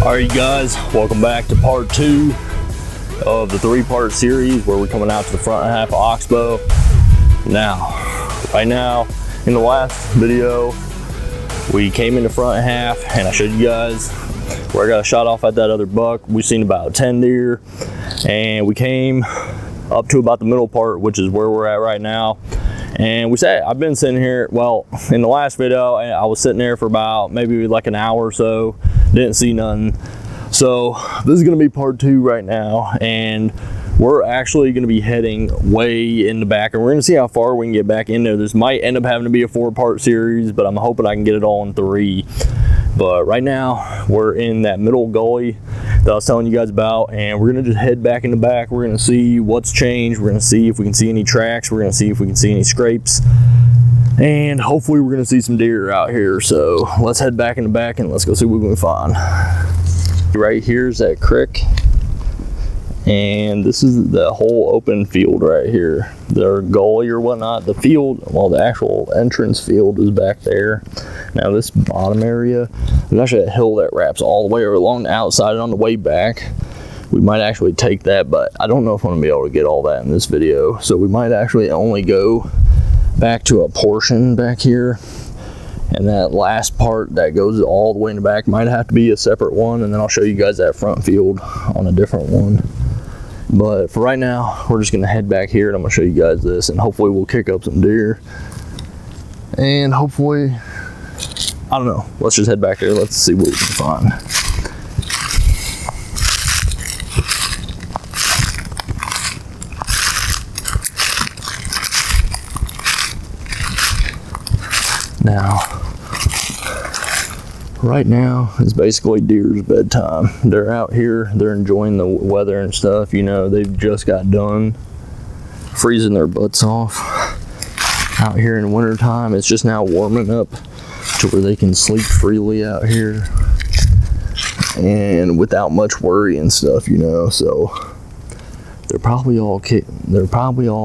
Alright, you guys, welcome back to part 2 of the 3-part series where we're coming out to the front half of Oxbow. Right now, in the last video, we came in the front half and I showed you guys where I got a shot off at that other buck. We've seen about 10 deer and we came up to about the middle part, which is where we're at right now. And I've been sitting here, well, in the last video, I was sitting there for about maybe like an hour or so, didn't see nothing. So this is gonna be part 2 right now, and we're actually gonna be heading way in the back, and we're gonna see how far we can get back in there. This might end up having to be a 4-part series, but I'm hoping I can get it all in 3. But right now, we're in that middle gully that I was telling you guys about, and we're gonna just head back in the back. We're gonna see what's changed. We're gonna see if we can see any tracks. We're gonna see if we can see any scrapes. And hopefully we're gonna see some deer out here. So let's head back in the back and let's go see what we can find. Right here's that creek. And this is the whole open field right here. Their gully or whatnot. The field, well, the actual entrance field is back there. Now this bottom area, there's actually a hill that wraps all the way along the outside, and on the way back, we might actually take that, but I don't know if I'm gonna be able to get all that in this video. So we might actually only go back to a portion back here. And that last part that goes all the way in the back might have to be a separate one, and then I'll show you guys that front field on a different one. But for right now, we're just gonna head back here and I'm gonna show you guys this, and hopefully we'll kick up some deer. And hopefully, I don't know, let's just head back there. Let's see what we can find. Now, right now is basically deer's bedtime. They're out here, they're enjoying the weather and stuff. You know, they've just got done freezing their butts off out here in winter time. It's just now warming up to where they can sleep freely out here and without much worry and stuff, you know. So they're probably all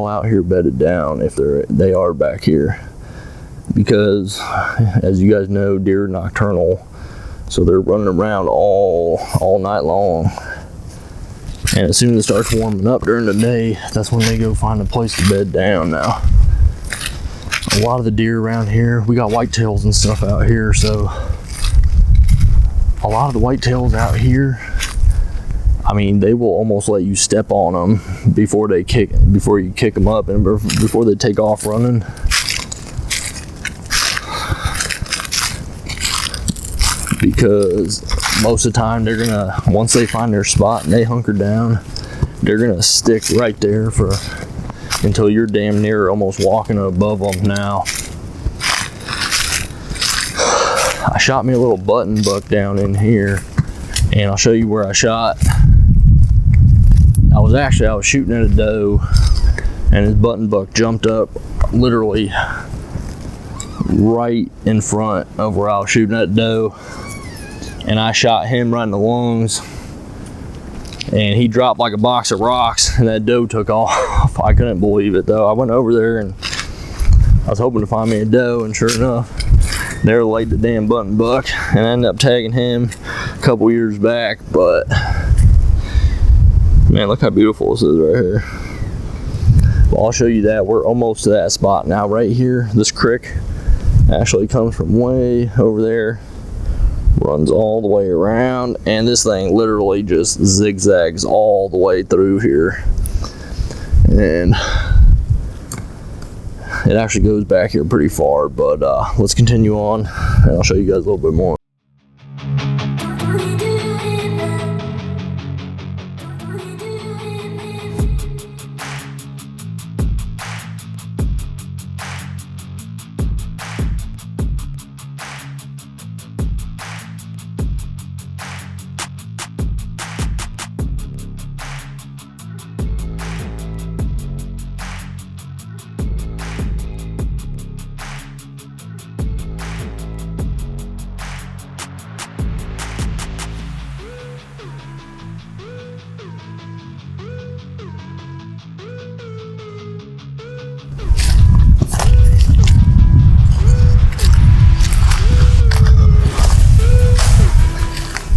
out here bedded down if they are back here, because as you guys know, deer are nocturnal, so they're running around all night long. And as soon as it starts warming up during the day, that's when they go find a place to bed down. Now, a lot of the deer around here, we got whitetails and stuff out here, so a lot of the whitetails out here, I mean, they will almost let you step on them before you kick them up and before they take off running. Because most of the time they're gonna, once they find their spot and they hunker down, they're gonna stick right there until you're damn near almost walking above them. Now, I shot me a little button buck down in here, and I'll show you where I shot. I was shooting at a doe, and his button buck jumped up literally right in front of where I was shooting at doe, and I shot him right in the lungs, and he dropped like a box of rocks, and that doe took off. I couldn't believe it though. I went over there and I was hoping to find me a doe, and sure enough, there laid the damn button buck, and I ended up tagging him a couple years back. But man, look how beautiful this is right here. Well, I'll show you that. We're almost to that spot now. Right here, this creek actually comes from way over there, runs all the way around, and this thing literally just zigzags all the way through here, and it actually goes back here pretty far. But let's continue on and I'll show you guys a little bit more.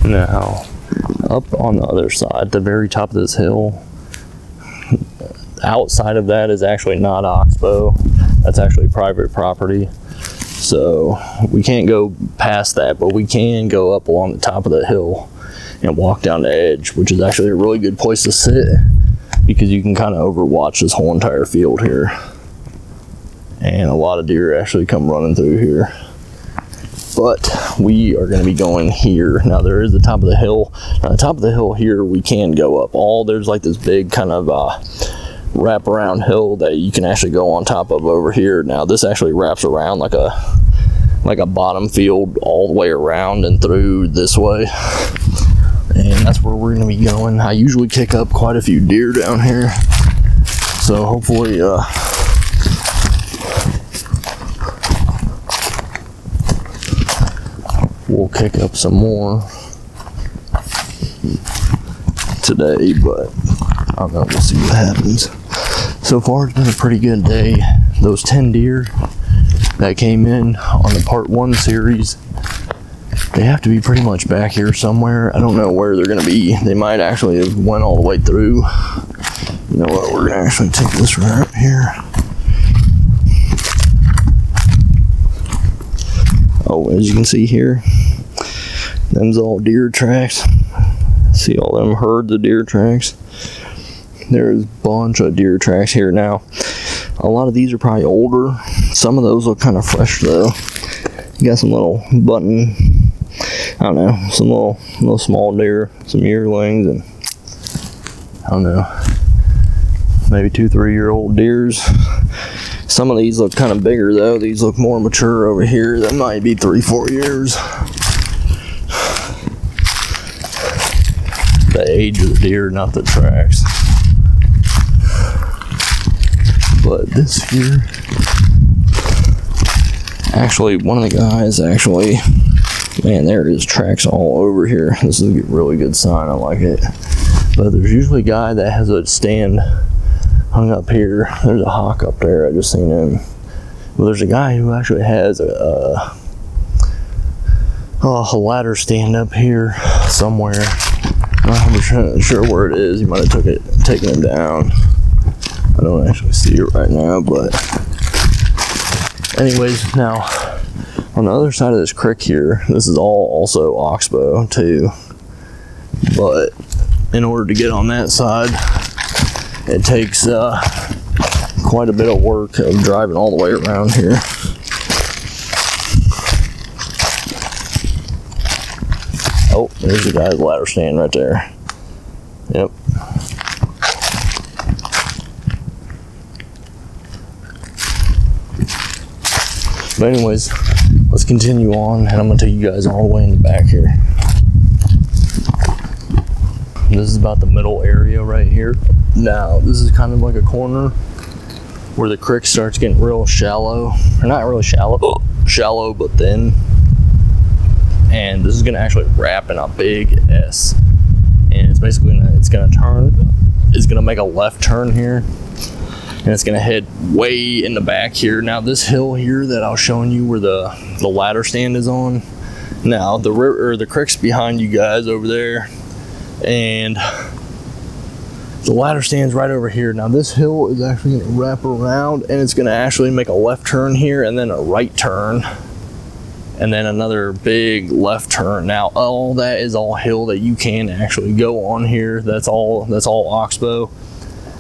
Now, up on the other side, the very top of this hill, outside of that is actually not Oxbow. That's actually private property. So we can't go past that, but we can go up along the top of the hill and walk down the edge, which is actually a really good place to sit because you can kind of overwatch this whole entire field here. And a lot of deer actually come running through here. But we are going to be going here. Now there is the top of the hill. Now the top of the hill here, we can go up. There's like this big kind of wrap around hill that you can actually go on top of over here. Now this actually wraps around like a bottom field all the way around and through this way. And that's where we're going to be going. I usually kick up quite a few deer down here. So hopefully we'll kick up some more today, but I don't know, we'll see what happens. So far it's been a pretty good day. Those 10 deer that came in on the part 1 series, they have to be pretty much back here somewhere. I don't know where they're gonna be. They might actually have went all the way through. You know what, we're gonna actually take this route here. Oh, as you can see here, them's all deer tracks. See all them herds of deer tracks? There's a bunch of deer tracks here now. A lot of these are probably older. Some of those look kind of fresh though. You got some little button, I don't know, some little small deer, some yearlings, and I don't know, maybe 2-3 year old deers. Some of these look kind of bigger though. These look more mature over here. That might be 3-4 years. The age of the deer, not the tracks. But this here, actually one of the guys man, there is tracks all over here. This is a really good sign, I like it. But there's usually a guy that has a stand hung up here. There's a hawk up there, I just seen him. Well, there's a guy who actually has a ladder stand up here somewhere. I'm not 100% sure where it is. He might have taken it down. I don't actually see it right now, but anyways, now on the other side of this creek here, this is all also Oxbow too. But in order to get on that side, it takes quite a bit of work of driving all the way around here. Oh, there's the guy's ladder stand right there. Yep. But anyways, let's continue on, and I'm gonna take you guys all the way in the back here. This is about the middle area right here. Now, this is kind of like a corner where the creek starts getting real shallow. Or not really shallow, shallow but thin. And this is gonna actually wrap in a big S. And it's basically it's gonna make a left turn here. And it's gonna head way in the back here. Now this hill here that I was showing you where the ladder stand is on. Now the river, or the creek's behind you guys over there, and the ladder stand's right over here. Now this hill is actually gonna wrap around, and it's gonna actually make a left turn here, and then a right turn, and then another big left turn. Now all that is all hill that you can actually go on here. That's all Oxbow.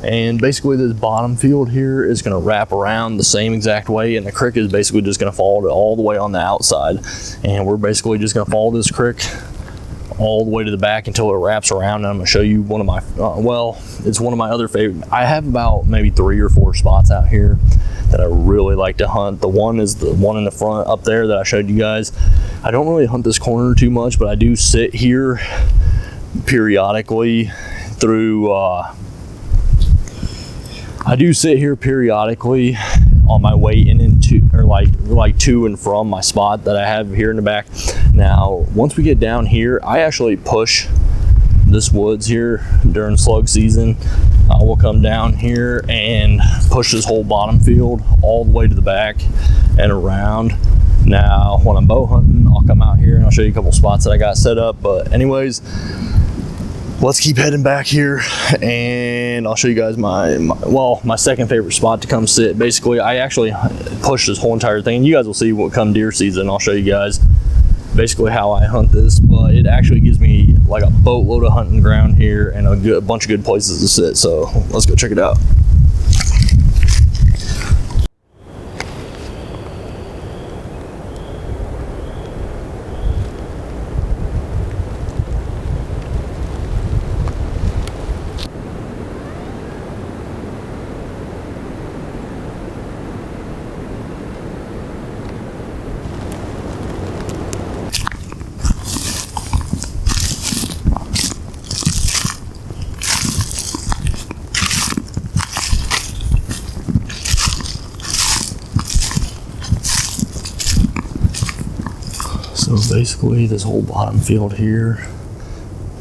And basically this bottom field here is going to wrap around the same exact way, and the creek is basically just going to follow all the way on the outside. And we're basically just going to follow this creek all the way to the back until it wraps around. And I'm going to show you one of my, it's one of my other favorite. I have about maybe 3 or 4 spots out here that I really like to hunt. The one is the one in the front up there that I showed you guys. I don't really hunt this corner too much, but I do sit here periodically through, on my way in and to, or like to and from my spot that I have here in the back. Now, once we get down here, I actually push this woods here during slug season. I will come down here and push this whole bottom field all the way to the back and around. Now, when I'm bow hunting, I'll come out here and I'll show you a couple spots that I got set up. But anyways, let's keep heading back here and I'll show you guys my second favorite spot to come sit. Basically, I actually pushed this whole entire thing. You guys will see what come deer season. I'll show you guys basically how I hunt this, but it actually gives me like a boatload of hunting ground here and a bunch of good places to sit. So let's go check it out. So basically this whole bottom field here,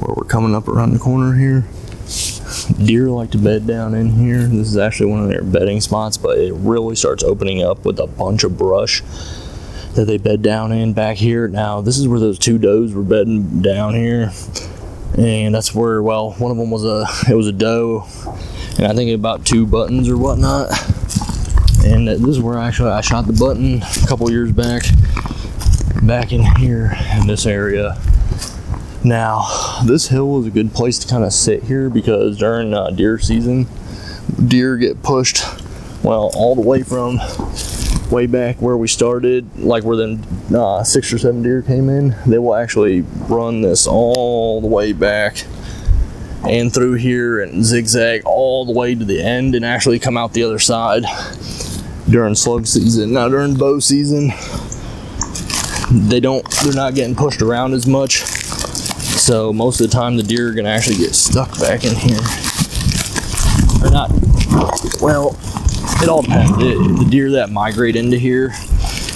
where we're coming up around the corner here, deer like to bed down in here. This is actually one of their bedding spots, but it really starts opening up with a bunch of brush that they bed down in back here. Now this is where those two does were bedding down here, and that's where, well, one of them was a doe, and I think about 2 buttons or whatnot. And this is where actually I shot the button a couple years back in here in this area. Now this hill is a good place to kind of sit here because during deer season, deer get pushed, well, all the way from way back where we started, like where the 6 or 7 deer came in. They will actually run this all the way back and through here and zigzag all the way to the end and actually come out the other side during slug season. Now during bow season, they're not getting pushed around as much, so most of the time the deer are gonna actually get stuck back in here, or not. Well, it all depends. The deer that migrate into here,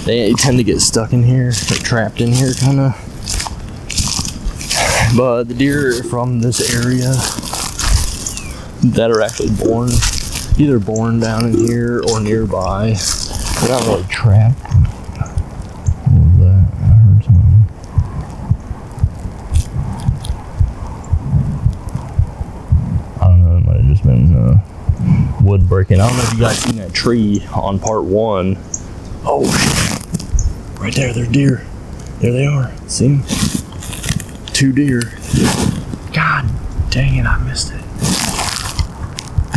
they tend to get stuck in here. They're trapped in here kind of. But the deer from this area that are actually either born down in here or nearby, they're not really trapped. Wood breaking. I don't know if you guys seen that tree on part 1. Oh shit. Right there, there's deer. There they are. See them? 2 deer. God dang it, I missed it.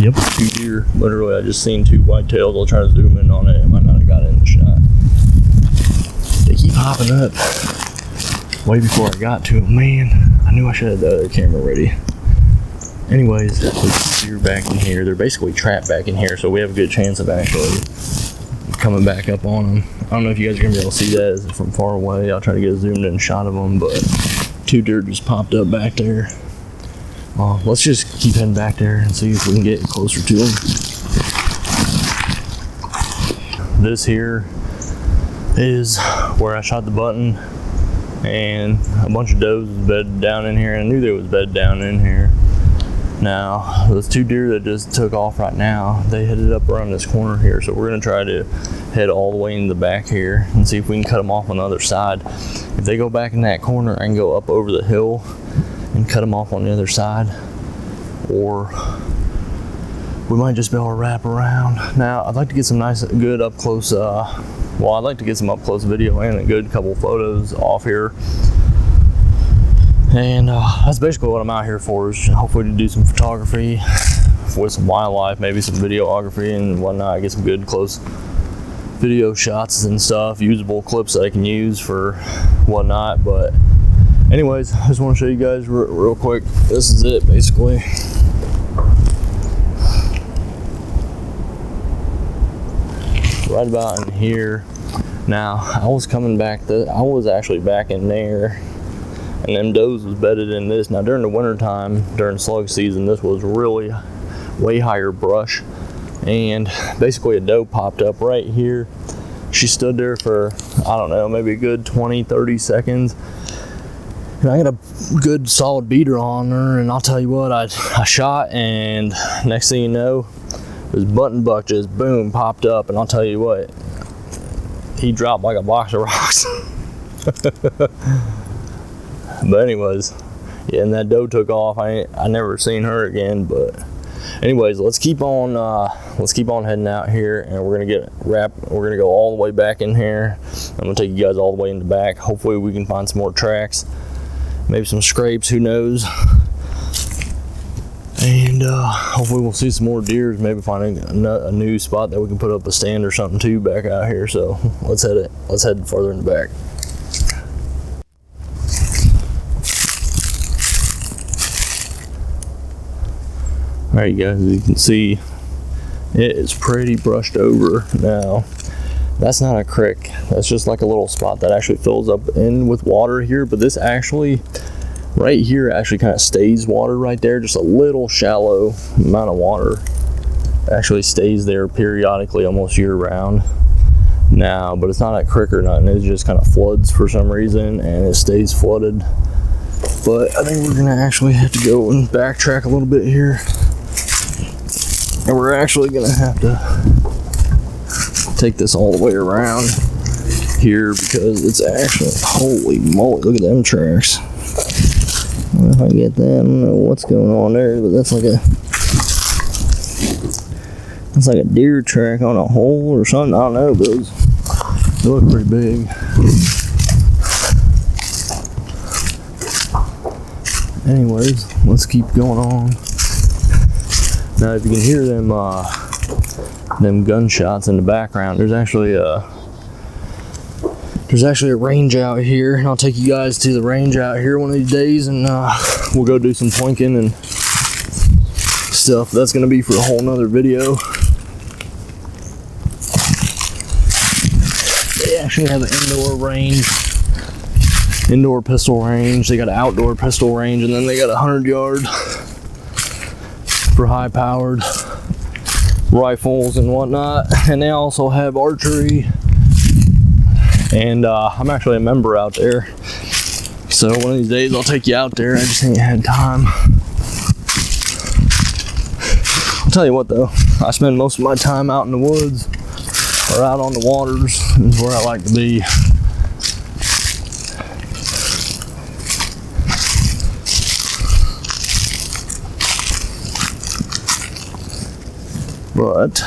Yep, 2 deer. Literally, I just seen 2 whitetails. I'll try to zoom in on it. I might not have got it in the shot. They keep popping up way before I got to them. Man, I knew I should have the other camera ready. Anyways, there's deer back in here. They're basically trapped back in here, so we have a good chance of actually coming back up on them. I don't know if you guys are gonna be able to see that from far away. I'll try to get a zoomed in shot of them, but 2 deer just popped up back there. Let's just keep heading back there and see if we can get closer to them. This here is where I shot the button, and a bunch of does was bedded down in here, and I knew they was bedded down in here. Now, those 2 deer that just took off right now, they headed up around this corner here, so we're gonna try to head all the way in the back here and see if we can cut them off on the other side. If they go back in that corner, I can go up over the hill and cut them off on the other side, or we might just be able to wrap around. Now, I'd like to get some nice, good up close, I'd like to get some up close video and a good couple photos off here. And that's basically what I'm out here for, is hopefully to do some photography with some wildlife, maybe some videography and whatnot, get some good close video shots and stuff, usable clips that I can use for whatnot. But anyways, I just want to show you guys real quick. This is it basically. Right about in here. Now, I was coming back, I was actually back in there, and them does was bedded in this. Now during the winter time, during slug season, this was really way higher brush, and basically a doe popped up right here. She stood there for, I don't know, maybe a good 20-30 seconds, and I got a good solid beater on her, and I'll tell you what, I shot, and next thing you know, this button buck just boom popped up, and I'll tell you what, he dropped like a box of rocks. But anyways, yeah, and that doe took off. I never seen her again. But anyways, let's keep on heading out here, and we're gonna go all the way back in here. I'm gonna take you guys all the way in the back. Hopefully we can find some more tracks, maybe some scrapes, who knows. And hopefully we'll see some more deers, maybe find a new spot that we can put up a stand or something too back out here. So let's head further in the back. All right, guys, as you can see, it is pretty brushed over now. That's not a creek, that's just like a little spot that actually fills up in with water here. But this actually, right here, actually kind of stays water right there. Just a little shallow amount of water actually stays there periodically, almost year round now. But it's not a creek or nothing, it just kind of floods for some reason, and it stays flooded. But I think we're gonna actually have to go and backtrack a little bit here, and we're actually gonna have to take this all the way around here, because it's actually, holy moly, look at them tracks. I don't know if I can get that. I don't know what's going on there, but that's like a deer track on a hole or something. I don't know, but they look pretty big. Anyways, let's keep going on. Now, if you can hear them gunshots in the background, there's actually a range out here, and I'll take you guys to the range out here one of these days, and we'll go do some plinking and stuff. That's gonna be for a whole nother video. They actually have an indoor pistol range. They got an outdoor pistol range, and then they got a 100-yard for high-powered rifles and whatnot. And they also have archery. And I'm actually a member out there, so one of these days I'll take you out there. I just ain't had time. I'll tell you what though, I spend most of my time out in the woods or out on the waters, is where I like to be. But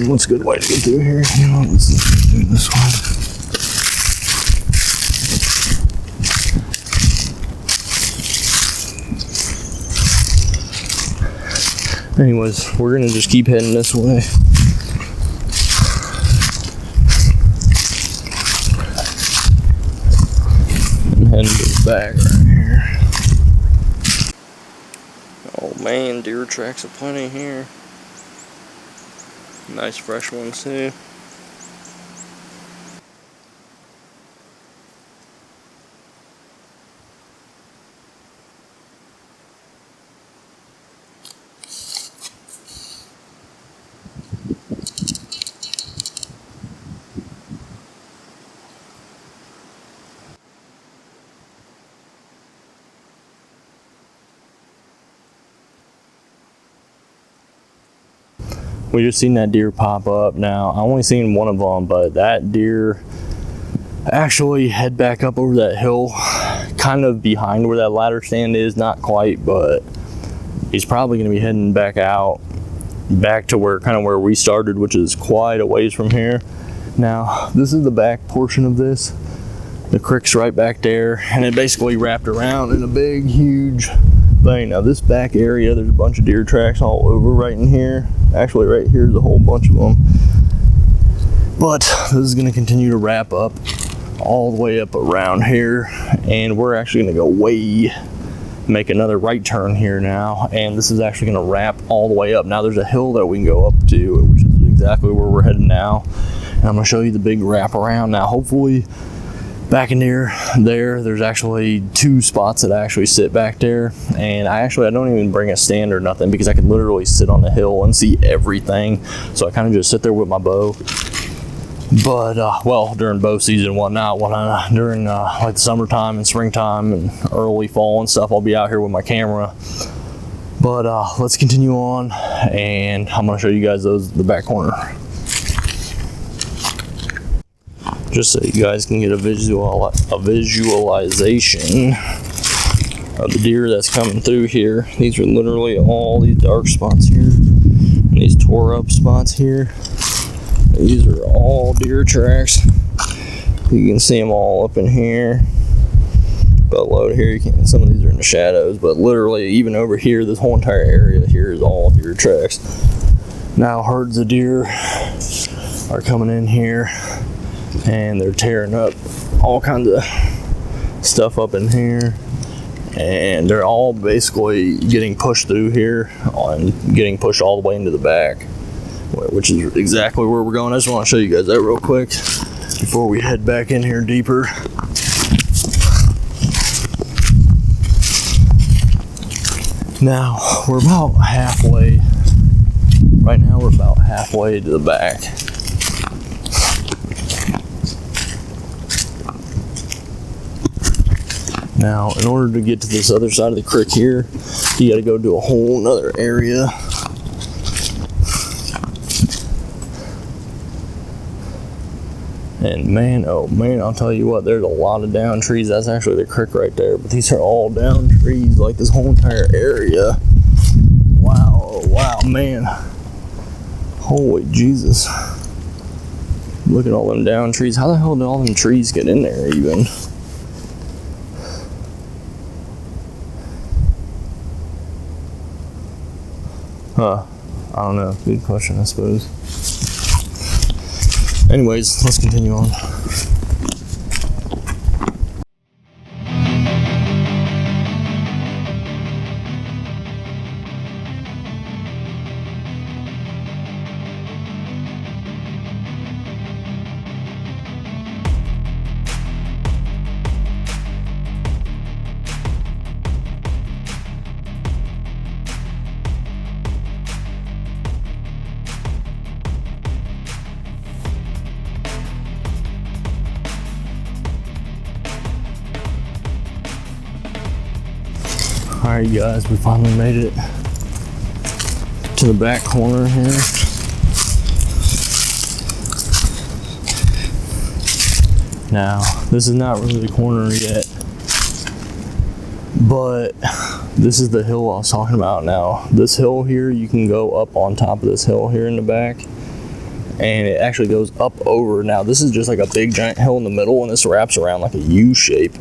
what's a good way to get through here? You know, let's do this one. Anyways, we're gonna just keep heading this way. And heading to the back right here. Oh man, deer tracks are plenty here. Nice fresh ones too. We just seen that deer pop up. Now, I only seen one of them, but that deer actually head back up over that hill, kind of behind where that ladder stand is. Not quite, but he's probably going to be heading back out, back to where we started, which is quite a ways from here. Now, this is the back portion of this. The creek's right back there, and it basically wrapped around in a big, huge thing. Now, this back area, there's a bunch of deer tracks all over right in here. Actually, right here's a whole bunch of them. But this is going to continue to wrap up all the way up around here, and we're actually going to go make another right turn here now, and this is actually going to wrap all the way up. Now, there's a hill that we can go up to, which is exactly where we're heading now, and I'm going to show you the big wrap around. Now, hopefully back in there's actually two spots that actually sit back there, and I don't even bring a stand or nothing, because I can literally sit on the hill and see everything. So I kind of just sit there with my bow. But well, during bow season and whatnot, during like the summertime and springtime and early fall and stuff, I'll be out here with my camera. But let's continue on, and I'm going to show you guys the back corner. just so you guys can get a visualization of the deer that's coming through here. These are literally all these dark spots here, and these tore up spots here. These are all deer tracks. You can see them all up in here. Below here, you can. Some of these are in the shadows, but literally, even over here, this whole entire area here is all deer tracks. Now, herds of deer are coming in here, and they're tearing up all kinds of stuff up in here, and they're all basically getting pushed through here and getting pushed all the way into the back, which is exactly where we're going. I just want to show you guys that real quick before we head back in here deeper. Now we're about halfway. Right now we're about halfway to the back. Now, in order to get to this other side of the creek here, you got to go to a whole nother area. And man, oh man, I'll tell you what, there's a lot of down trees. That's actually the creek right there, but these are all down trees, like this whole entire area. Wow, wow, man. Holy Jesus. Look at all them down trees. How the hell did all them trees get in there even? Huh, I don't know. Good question, I suppose. Anyways, let's continue on. Alright guys, we finally made it to the back corner here. Now, this is not really the corner yet, but this is the hill I was talking about. Now, this hill here, you can go up on top of this hill here in the back, and it actually goes up over. Now, this is just like a big giant hill in the middle, and this wraps around like a U shape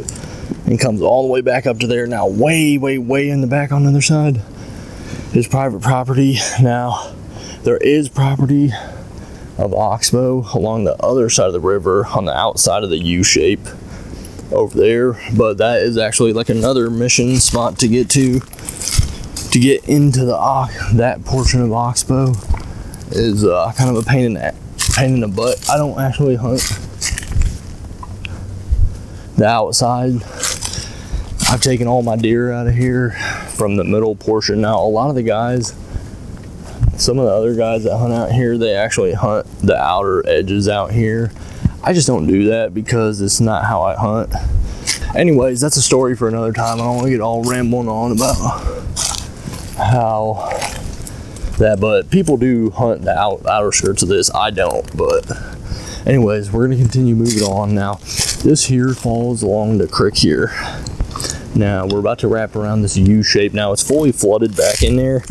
and comes all the way back up to there. Now, way in the back on the other side is private property. Now, there is property of Oxbow along the other side of the river on the outside of the U shape over there, but that is actually like another mission spot to get to get into that portion of Oxbow is kind of a pain in the butt. I don't actually hunt the outside. I've taken all my deer out of here from the middle portion. Now, a lot of the guys, some of the other guys that hunt out here, they actually hunt the outer edges out here. I just don't do that because it's not how I hunt. Anyways, that's a story for another time. I don't want to get all rambling on about how that, but people do hunt the outer skirts of this. I don't, but anyways, we're going to continue moving on. Now, this here falls along the creek here. Now, we're about to wrap around this U shape. Now, it's fully flooded back in there.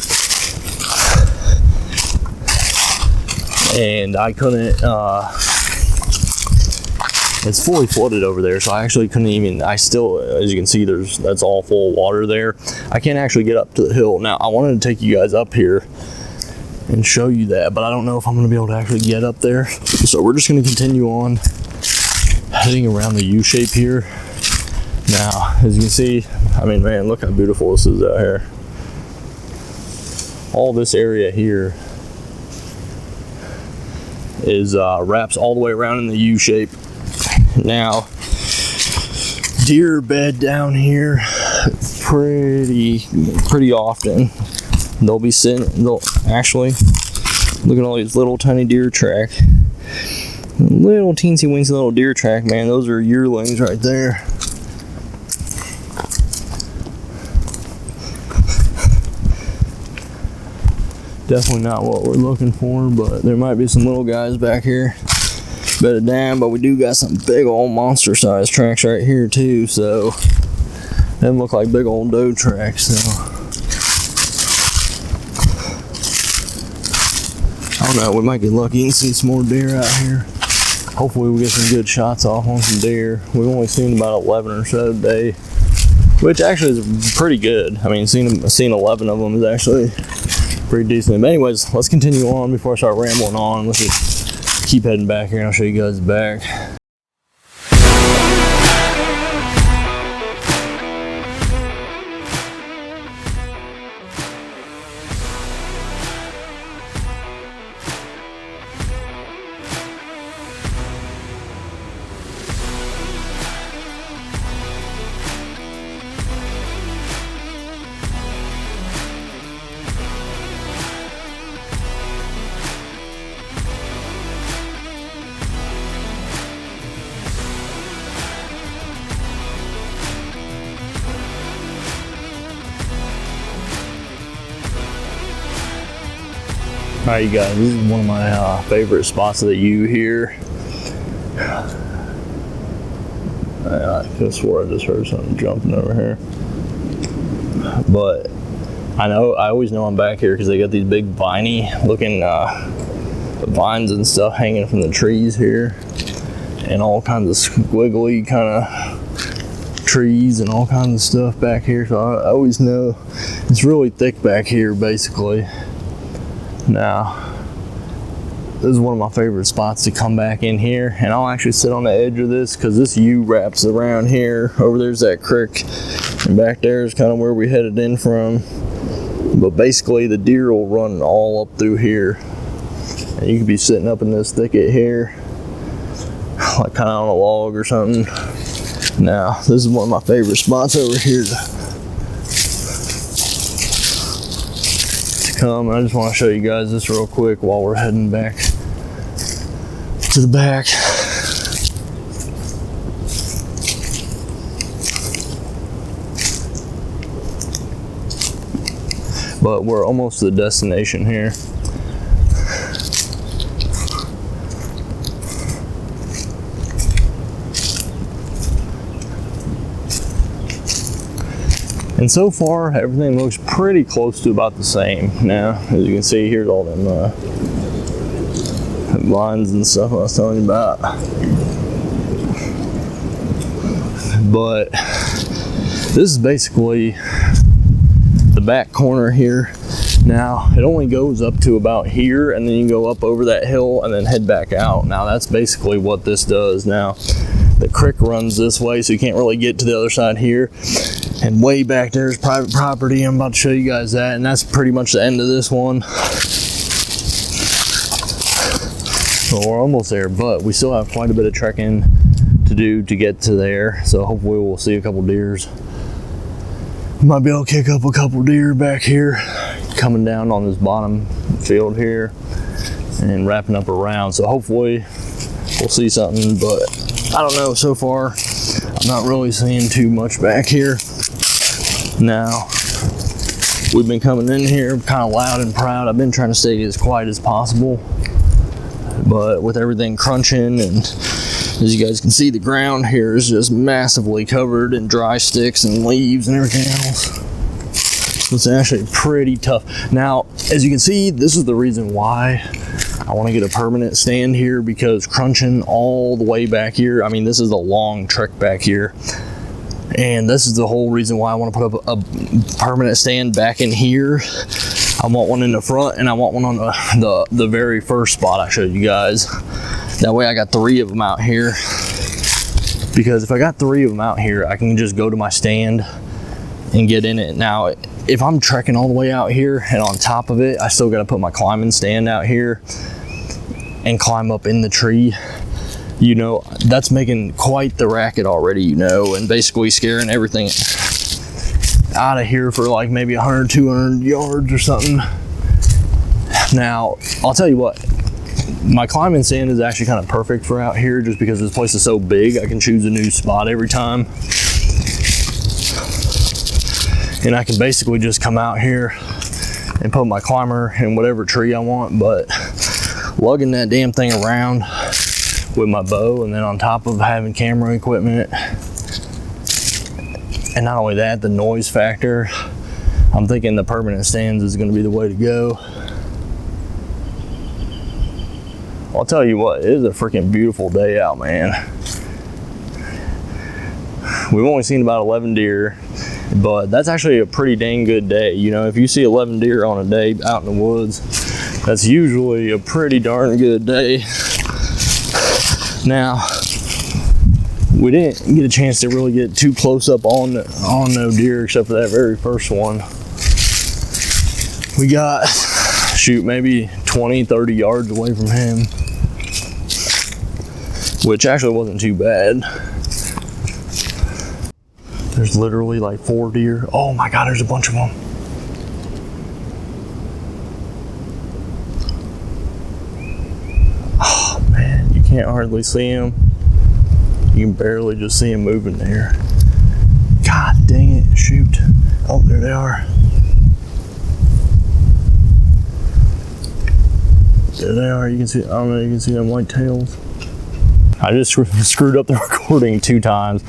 And I couldn't, it's fully flooded over there, so I actually couldn't even, as you can see, that's all full of water there. I can't actually get up to the hill. Now, I wanted to take you guys up here and show you that, but I don't know if I'm going to be able to actually get up there. So we're just going to continue on heading around the U shape here. Now, as you can see, I mean, man, look how beautiful this is out here. All this area here is wraps all the way around in the U shape. Now, deer bed down here pretty often. They'll actually look at all these little tiny deer track, little teensy weensy little deer track, man. Those are yearlings right there. Definitely not what we're looking for, but there might be some little guys back here bedded down, but we do got some big old monster size tracks right here too, so them look like big old doe tracks. So I don't know, we might get lucky and see some more deer out here. Hopefully we get some good shots off on some deer. We've only seen about 11 or so today, which actually is pretty good. I mean, seeing 11 of them is actually pretty decent. But anyways, let's continue on before I start rambling on. Let's just keep heading back here and I'll show you guys the back. All right, you guys, this is one of my favorite spots of the U here. I could have swore I just heard something jumping over here. But I always know I'm back here because they got these big viney looking vines and stuff hanging from the trees here. And all kinds of squiggly kind of trees and all kinds of stuff back here. So I always know it's really thick back here basically. Now, this is one of my favorite spots to come back in here, and I'll actually sit on the edge of this because this U wraps around here. Over there's that creek, and back there is kind of where we headed in from. But basically, the deer will run all up through here, and you could be sitting up in this thicket here, like kind of on a log or something. Now, this is one of my favorite spots over here come. I just want to show you guys this real quick while we're heading back to the back. But we're almost to the destination here. And so far, everything looks pretty close to about the same. Now, as you can see, here's all them lines and stuff I was telling you about. But this is basically the back corner here. Now, it only goes up to about here, and then you can go up over that hill and then head back out. Now, that's basically what this does. Now, the creek runs this way, so you can't really get to the other side here. And way back there is private property. I'm about to show you guys that, and that's pretty much the end of this one. So we're almost there, but we still have quite a bit of trekking to do to get to there. So hopefully we'll see a couple deers. Might be able to kick up a couple deer back here, coming down on this bottom field here and wrapping up around. So hopefully we'll see something, but I don't know. So far, I'm not really seeing too much back here. Now, we've been coming in here kind of loud and proud. I've been trying to stay as quiet as possible, but with everything crunching, and as you guys can see, the ground here is just massively covered in dry sticks and leaves and everything else. It's actually pretty tough. Now, as you can see, this is the reason why I want to get a permanent stand here, because crunching all the way back here, I mean, this is a long trek back here. And this is the whole reason why I want to put up a permanent stand back in here. I want one in the front, and I want one on the very first spot I showed you guys. That way I got 3 of them out here. Because if I got 3 of them out here, I can just go to my stand and get in it. Now, if I'm trekking all the way out here and on top of it, I still got to put my climbing stand out here and climb up in the tree. You know, that's making quite the racket already, you know, and basically scaring everything out of here for like maybe 100, 200 yards or something. Now, I'll tell you what, my climbing stand is actually kind of perfect for out here, just because this place is so big. I can choose a new spot every time. And I can basically just come out here and put my climber in whatever tree I want, but lugging that damn thing around with my bow, and then on top of having camera equipment, and not only that, the noise factor, I'm thinking the permanent stands is going to be the way to go. I'll tell you what, it is a freaking beautiful day out, man. We've only seen about 11 deer, but that's actually a pretty dang good day. You know, if you see 11 deer on a day out in the woods, that's usually a pretty darn good day. Now, we didn't get a chance to really get too close up on no deer except for that very first one. We got, shoot, maybe 20, 30 yards away from him, which actually wasn't too bad. There's literally like 4 deer. Oh my God, there's a bunch of them. Oh man, you can't hardly see them. You can barely just see them moving there. God dang it, shoot. Oh, there they are. There they are, you can see, I don't know, you can see them white tails. I just screwed up the recording 2 times,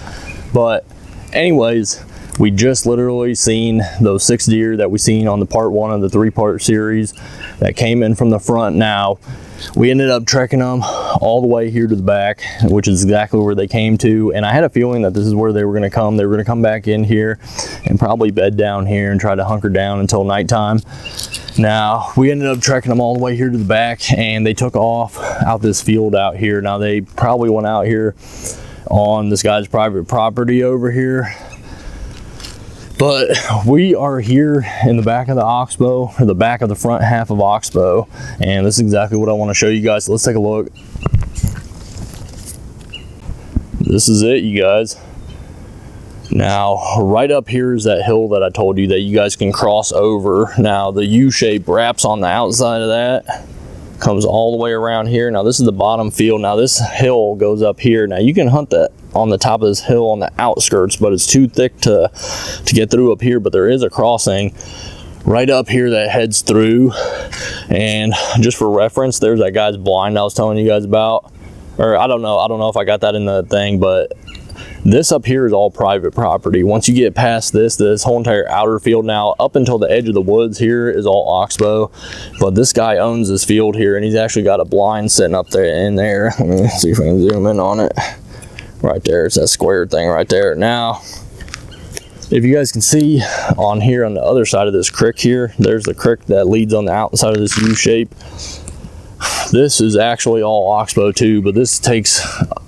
but anyways, we just literally seen those 6 deer that we seen on the part 1 of the 3-part series that came in from the front. Now, we ended up trekking them all the way here to the back, which is exactly where they came to, and I had a feeling that this is where they were gonna come. They were gonna come back in here and probably bed down here and try to hunker down until nighttime. Now, we ended up trekking them all the way here to the back, and they took off out this field out here. Now, they probably went out here on this guy's private property over here. But we are here in the back of the Oxbow, or the back of the front half of Oxbow, and this is exactly what I want to show you guys. So let's take a look. This is it, you guys. Now, right up here is that hill that I told you that you guys can cross over. Now, the U-shape wraps on the outside of that, comes all the way around here. Now, this is the bottom field. Now, this hill goes up here. Now, you can hunt that on the top of this hill on the outskirts, but it's too thick to get through up here. But there is a crossing right up here that heads through, and just for reference, there's that guy's blind I was telling you guys about. Or I don't know if I got that in the thing, but this up here is all private property. Once you get past this whole entire outer field, now up until the edge of the woods here is all Oxbow, but this guy owns this field here, and he's actually got a blind sitting up there in there. Let me see if I can zoom in on it. Right there, it's that square thing right there. Now, if you guys can see on here on the other side of this creek here, there's the creek that leads on the outside of this U-shape. This is actually all Oxbow too, but this takes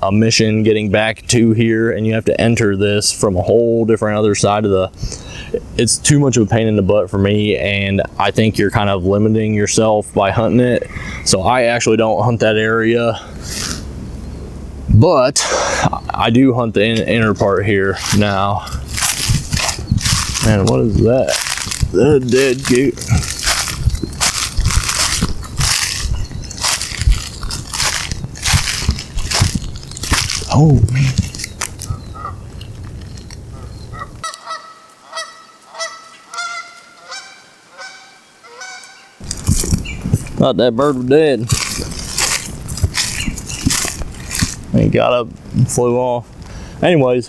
a mission getting back to here, and you have to enter this from a whole different other side of the, it's too much of a pain in the butt for me, and I think you're kind of limiting yourself by hunting it. So I actually don't hunt that area, but I do hunt the inner part here. Now, man, what is that? The dead goat. Oh man. Thought that bird was dead. He got up and flew off. Anyways,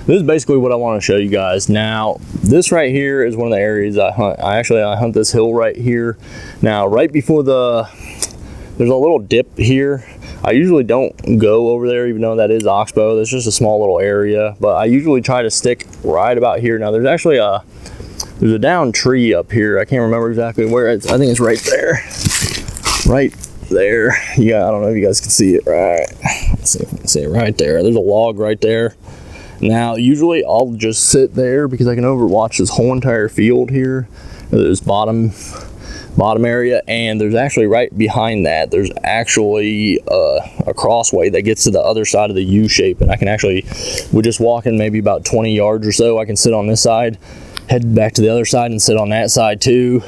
this is basically what I want to show you guys. Now, this right here is one of the areas I hunt. I hunt this hill right here. Now, right before there's a little dip here. I usually don't go over there, even though that is Oxbow. That's just a small little area, but I usually try to stick right about here. Now, there's actually there's a down tree up here. I can't remember exactly where it's. I think it's right there. Right there. Yeah, I don't know if you guys can see it. Right. Let's see if we can see it right there. There's a log right there. Now, usually I'll just sit there because I can overwatch this whole entire field here. There's bottom area, and there's actually right behind that, there's actually a crossway that gets to the other side of the U-shape, and I can actually, we're just walking maybe about 20 yards or so, I can sit on this side, head back to the other side and sit on that side too,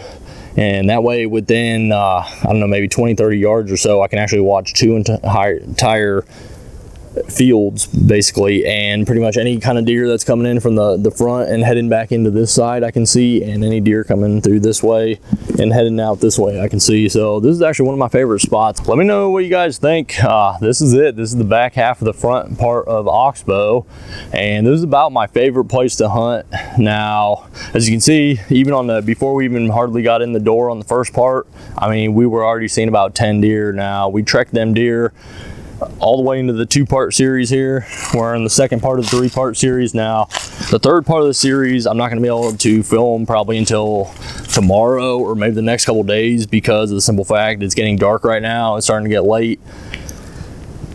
and that way within I don't know, maybe 20-30 yards or so, I can actually watch two entire fields basically, and pretty much any kind of deer that's coming in from the front and heading back into this side I can see, and any deer coming through this way and heading out this way I can see. So this is actually one of my favorite spots. Let me know what you guys think. This is it. This is the back half of the front part of Oxbow, and this is about my favorite place to hunt. Now, as you can see, even on the, before we even hardly got in the door on the first part, I mean, we were already seeing about 10 deer. Now we trekked them deer all the way into the 2-part series here. We're in the second part of the 3-part series now. The third part of the series I'm not going to be able to film probably until tomorrow or maybe the next couple days, because of the simple fact it's getting dark right now. It's starting to get late,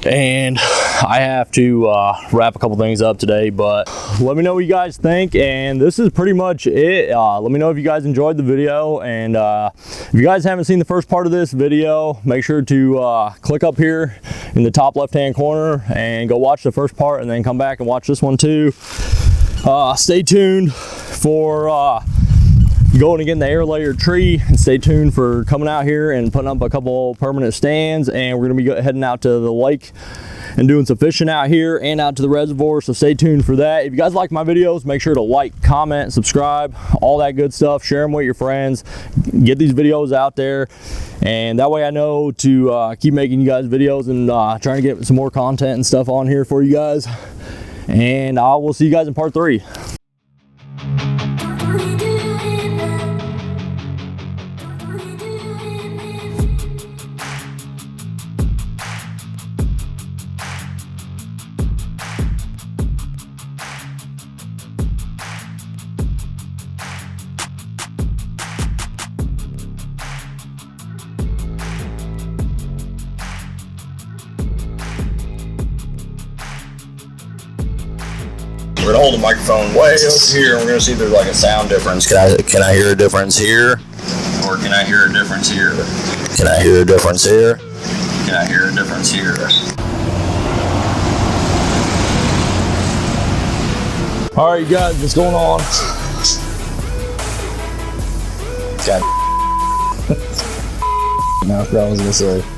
and I have to wrap a couple things up today. But let me know what you guys think, and this is pretty much it. Let me know if you guys enjoyed the video, and if you guys haven't seen the first part of this video, make sure to click up here in the top left hand corner and go watch the first part, and then come back and watch this one too. Stay tuned for going to get in the air layer tree, and stay tuned for coming out here and putting up a couple permanent stands, and we're going to be heading out to the lake and doing some fishing out here and out to the reservoir. So stay tuned for that. If you guys like my videos, make sure to like, comment, subscribe, all that good stuff. Share them with your friends. Get these videos out there, and that way I know to keep making you guys videos and trying to get some more content and stuff on here for you guys. And I will see you guys in part 3. We're gonna hold the microphone way up here, and we're gonna see if there's like a sound difference. Can I hear a difference here? Or can I hear a difference here? Can I hear a difference here? Can I hear a difference here? All right, you guys, what's going on? God. No, I forgot what I was gonna say.